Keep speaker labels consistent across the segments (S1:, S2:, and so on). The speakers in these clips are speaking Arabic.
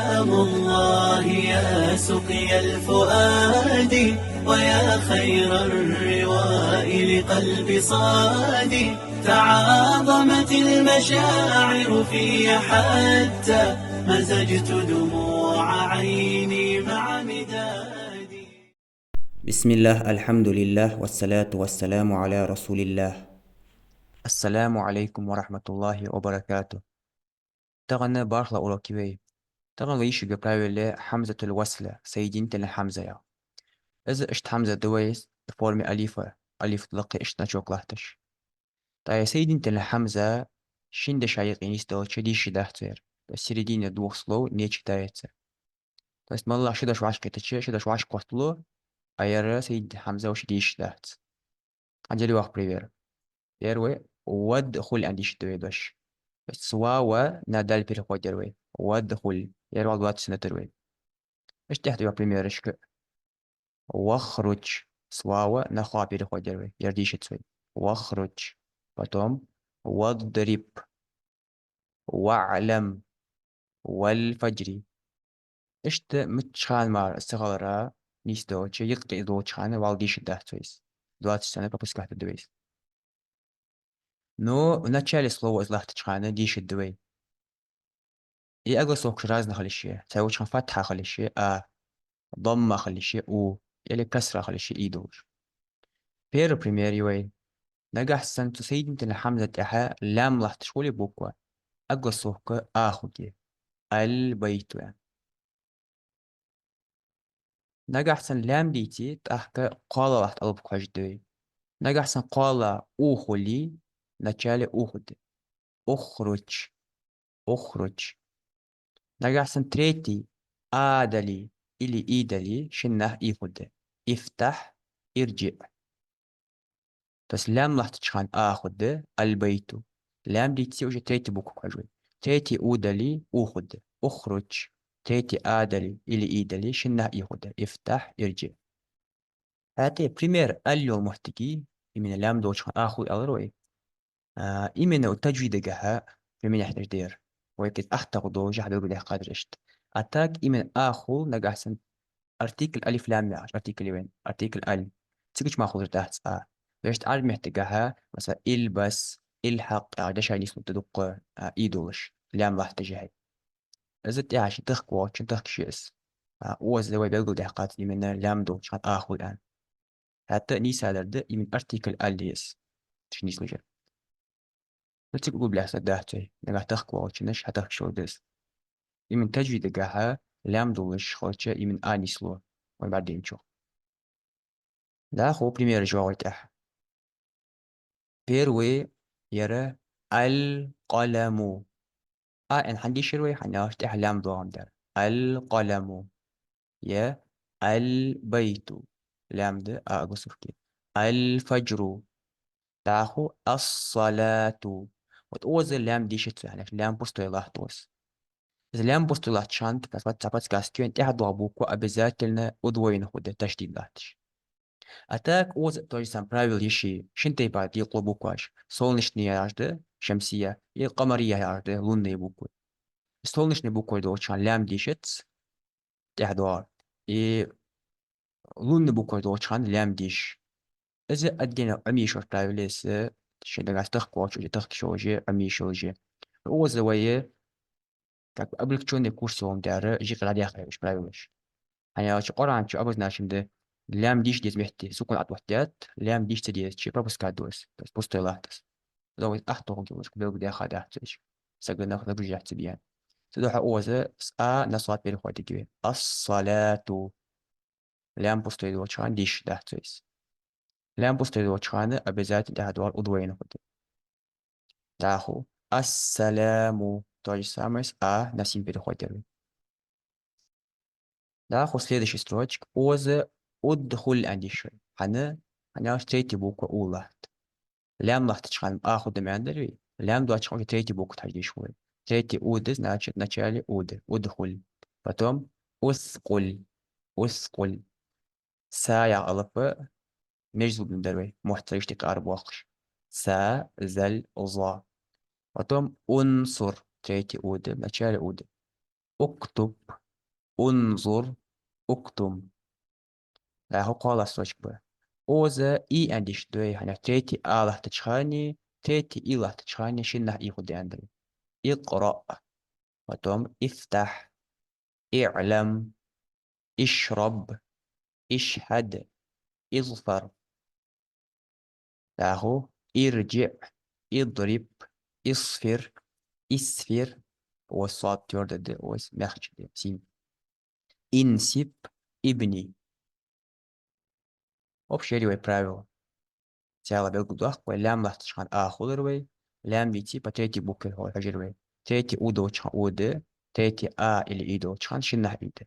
S1: سلام الله يا سقي الفؤاد ويا خير الرواء لقلب صادي. تعاظمت المشاعر في حتى مزجت دموع عيني مع مدادي.
S2: بسم الله الحمد لله والصلاة والسلام على رسول الله. السلام عليكم ورحمة الله وبركاته. تغنى بارخلا أوروكيوي. تغنى يشيغ برايولي حمزة الوصلة سيدين تل حمزة يا. إذا اشت حمزة دويس فورمي أليفة أليف تلقي اشت نشوك لهتش. تاي سيدين تل حمزة شين شايق إنيس دول شدي شدهتر. بس سيدين دوخ سلو نيتش دايتر. بس مالله شدش وعش كتتش شدش وعش قتلو أيرا سيد حمزة وشدي شدهت. أنجلي واخ بريفير. يروي ودخل عندي شدوي دوش. سوا و نادال بيرخو دروي ودخل يروي الوقت سنة دروي. ايش تحت يا بريميرشك واخرج سوا و نخوا بيرخو دروي يرديش تسوي واخرج. потом واضرب واعلم والفجر. اشت متشان مار استغلرا نيس دوتش يقطع دوتشان والديش دهتويس. 20 سنة пропускать دويس. Но в начале слова из лахточхана дишит двой. И أقصد разных خليشية تسوي كان فتحة خليشية ضمة خليشية يلي كسرة خليشية دوش. بير بريميري وي نجح سن تسيد تن حمزة إحا لام لحت شولي بوكوا أقصد آخوكي البيت يعني. نجح سن لام ديتي تحكي قال لحت ألبك هجدوي. نجح سن قال أوخولي نتشالي أوخد أخرج أخرج. نجح سن تريتي آدلي إلي إيدلي شنه إيخد افتح ارجع. بس لام راح تشخان آخد البيت. لام دي تسي وجه تيتي بوكو كجوي. تيتي أودلي أخد أخرج. تيتي آدلي إلي إيدلي شنه إيخد افتح ارجع. هاتي بريمير أليو محتكي من لام دوش آخو ألروي. إيمن التجويد جها من يحتاج دير ويكت أختار دو جحد له قادر إشت أتاك إيمن آخو نجحسن أرتيكل ألف لام يعش أرتيكل وين أرتيكل أل تيجي ما خذ تحت ليش تعرف محتاجها مثلا البس الحق ده شيء اسمه تدق إيدولش لام راح تجهي إذا تعيش تخك واتش تخك شيء وزوي بيقول ده قات من لام دو شان آخو الآن حتى نيس هذا ده من أرتيكل أليس تشنيس لجأ تقول بلا سداحتي نجح تخك واتش نش هتخك شو دس من تجويد جاها لام دولش خالتش من آني سلو وبعدين شو لا خو بريمير جوال تاعها بيروي يرى القلم إن عندي شروي حناش تاع لام دوام دار القلم يا البيت لام ده أقصد كده الفجر تاخو الصلاة وتوز اللام دي شت يعني لام بوستو الله توز لام بوستو الله شانت بس ما تعبت كاستيون تحت ضابوك وأبزات لنا أدوين خد تشديد لاتش أتاك وز توجسان برايفل يشي شنتي بعد يطلبوك واش солнечные яжды شمسية القمرية яжды лунные буквы солнечные буквы دوتشان لام ديشت تحدوار и лунные буквы دوتشان لام ديش إذا أدينا عميشو برايفليس شنو تخك واش تخك شوجي عميشوجي هو زوايا как облегченный курс вам дары жи قاعد ياخذ مش برايفليش أنا شو قرأت شو أبغى ناشم لام ديش ديز محتي سكون عط وحدات لام ديش تديز شي بروبس كادوس بس بوستو لاحتس لو أحطه جوز كبير بدي أخذ أحتش سجل ناخذ برجع تبيان تدوح أوزة نصات بين خواتي كبير الصلاة لام بوستو يدوشان ديش دهتويس لام بوستو يدوشان أبزات ده دوار أدوين خد تاخو السلام توجي سامس نسيم بين خواتي تاخو следующий строчек أوزة أدخل عندي شوي أنا اشتريت بوك أولى لام راح تشخن آخذ من عندي لام دو تشخن تريتي بوك تحدي شوي تريتي أودز ناتشالي أود أدخل потом أثقل أثقل سايع ألف مجزوب من دروي محتاج تقارب وقش سا زل أضا потом أنصر تريتي أود ناتشالي أود أكتب انظر، اكتم. لا هو قال سوچ. Oza i andish doi hana تيتي آله تشخاني تيتي إله تشخاني شنه إيخو دي عندي. اقرأ. وتم افتح. اعلم. اشرب. اشهد. اظفر. لاهو ارجع. اضرب. اصفر. اسفر. والصاد تورد مخرج سين. انسب. ابني. وبشري وبرايو. سيلا بالقدوخ ولام لا تشخان آخر وي. لام بيتي بتيتي بوكل هو الحجر وي. تيتي أودو تشخان أود. تيتي إلي إيدو تشخان شنه إيد.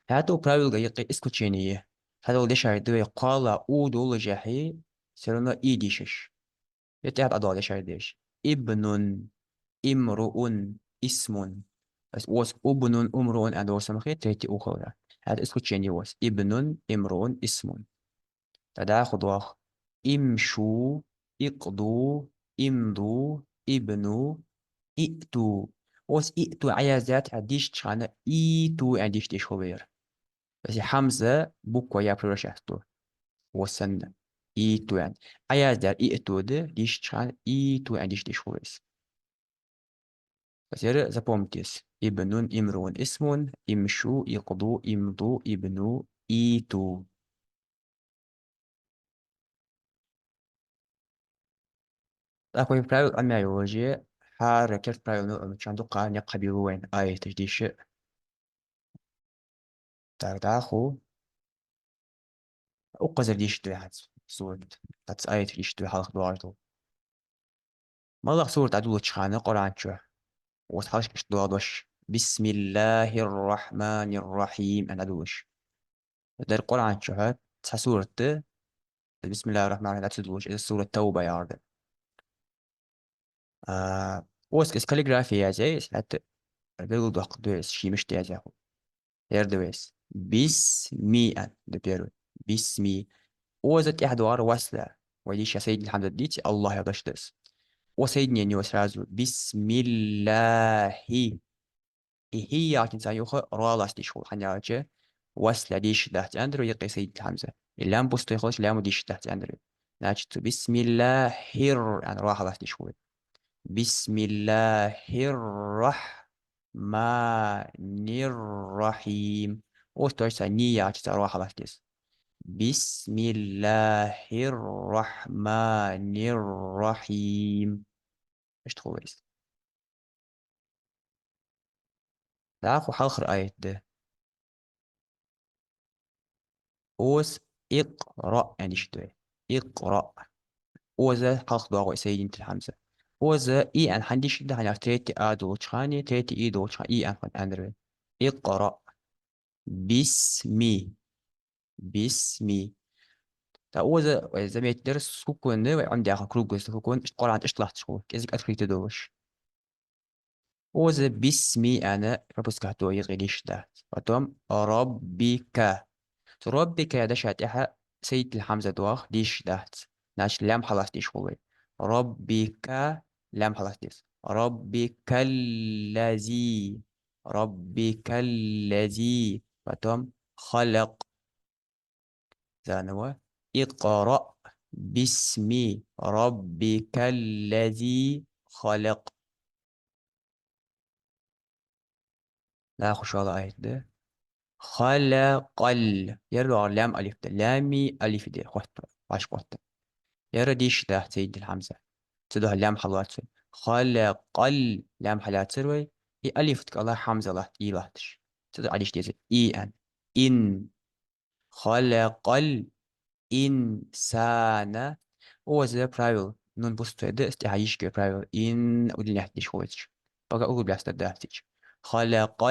S2: هاتو برايو غيقي اسكو تشينيه. هذا ودي شاهد وي قال أودو لجاحي. سيرونا إيديشش. يتعب أدوال شاهدش. ابن. امرؤ. اسم. بس وس ابن امرؤ أنا وسمخي تيتي أخرى. هذا اسكو تشيني وس ابن امرؤ اسم. تداخل واخ. امشوا. اقضوا. امضوا. ابنوا. ائتوا. وس ائتوا عيازات عديش تشانا ايتوا عديش تيش خبير. بس حمزة بوكو يا برشاستو. وسن ايتوا يعني عيازات ائتوا ده ديش تشانا ايتوا عديش تيش خبير. بس يرى زبومتيس ابن امرؤ اسم. امشوا. اقضوا. امضوا. ابنوا. ايتوا. Ako je pravil analogie har kert pravil čandu qani qabiluwen ay tajdish tardaxu uqazar dish tuhat surat tats ay dish tu halq duardo malaq surat adu chkhana qoranchu وتحرش كش دوادوش بسم الله الرحمن الرحيم أنا دوش ده القرآن شهاد سورة بسم الله الرحمن الرحيم لا تدوش إذا سورة توبة يا رب وس كاليغرافي يا زي سلات بيقول دوق دوس شي مش تيجي يردويس بسمي أن دبيرو بسمي وزت إحدوار وصلة وديش يا سيدي الحمد ديتي الله يرضاش دس وسيدني أني وسرازو بسم الله هي عشان سايوخ رالاس ديش خو حنياجة وصلة ديش تحت أندرو يقي سيد الحمزة اللام بوستو يخلص لام ديش تحت أندرو ناجت بسم الله هير يعني راح راس ديش خو بسم الله الرحمن الرحيم وستوش نية تروح على كيس بسم الله الرحمن الرحيم ايش تخويس تعرفوا حلخر آية ده اوس اقرأ يعني شتوي اقرأ اوزا حلخ دواغو سيدين الحمزة اوزا اي ان حندي شده هنعرف تيتي ادو تشخاني تيتي ايدو تشخاني اي ان فان اندري اقرأ بسمي بسمي تا اوزا زي درس سكون ده عندي اخر كروجوس سكون اشتغل عن اشتغلت شغل كيزك ادخل تدوش اوزا باسمي انا ربس كهتو يغليش ده فتم ربك ربك ده شاتحة سيد الحمزة دوخ ديش ده ناش لام خلاص ديش هو ربك لام خلاص ديش ربك الذي ربك الذي فتم خلق زانوا اقرأ باسم ربك الذي خلق لا خش على آية ده خلق يرى لام ألف ده لامي ألف ده خط عش خط يرى ديش ده سيد الحمزة تده لام حلات سوي خلق لام حلات سوي هي ألف تك الله حمزة الله إيلاتش تده عليش ديزي إي أن إن خلق الإنسان هو زي برايل نون بوست ده استعايش كي برايل إن ودي نحتيش خوتش بقى أقول بلاست ده نحتيش خلق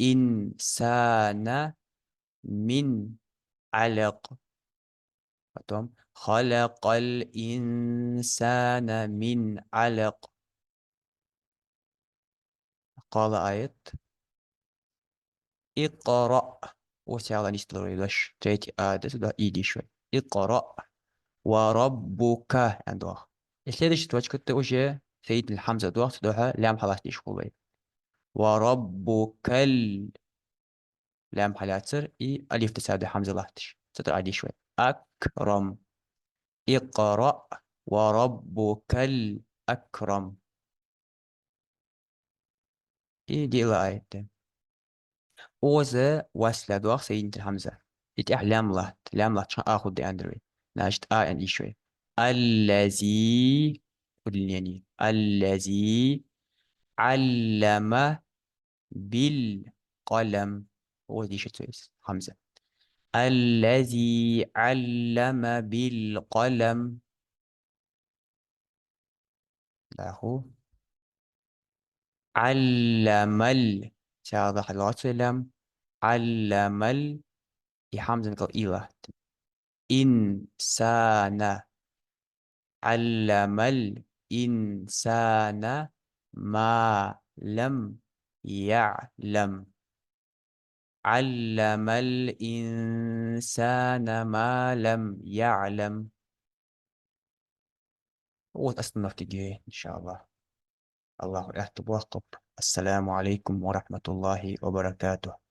S2: الإنسان من علق فتم خلق الإنسان من علق قال آية اقرأ وسيلا نستلوي لش تيتي آدس ده إيدي شوي اقرأ وربك عندها الثالث توجه كنت وجه سيد الحمزة دوت دوها لام حلقتي شغوبي وربك لام حلاتر إي ألف تساعد حمزة لهتش تتر عادي شوي. أكرم. اقرأ وربك الأكرم. إي دي إلى آية. أوزا واسلة دوغ سيدنا حمزة. إتي أحلام لهت لام لهت شان آخد دي أندروي. ناشت أن إي شوي. الذي يعني الذي علم بالقلم. هو دي شتويس حمزة. الذي علم بالقلم. له. علم شاذ الوصلم. علم حمزة نقول إله. إنسان. علم الإنسان ما لم يعلم. علم الإنسان ما لم يعلم. وأصنف تجيه إن شاء الله. الله يحفظ ويحفظ. السلام عليكم ورحمة الله وبركاته.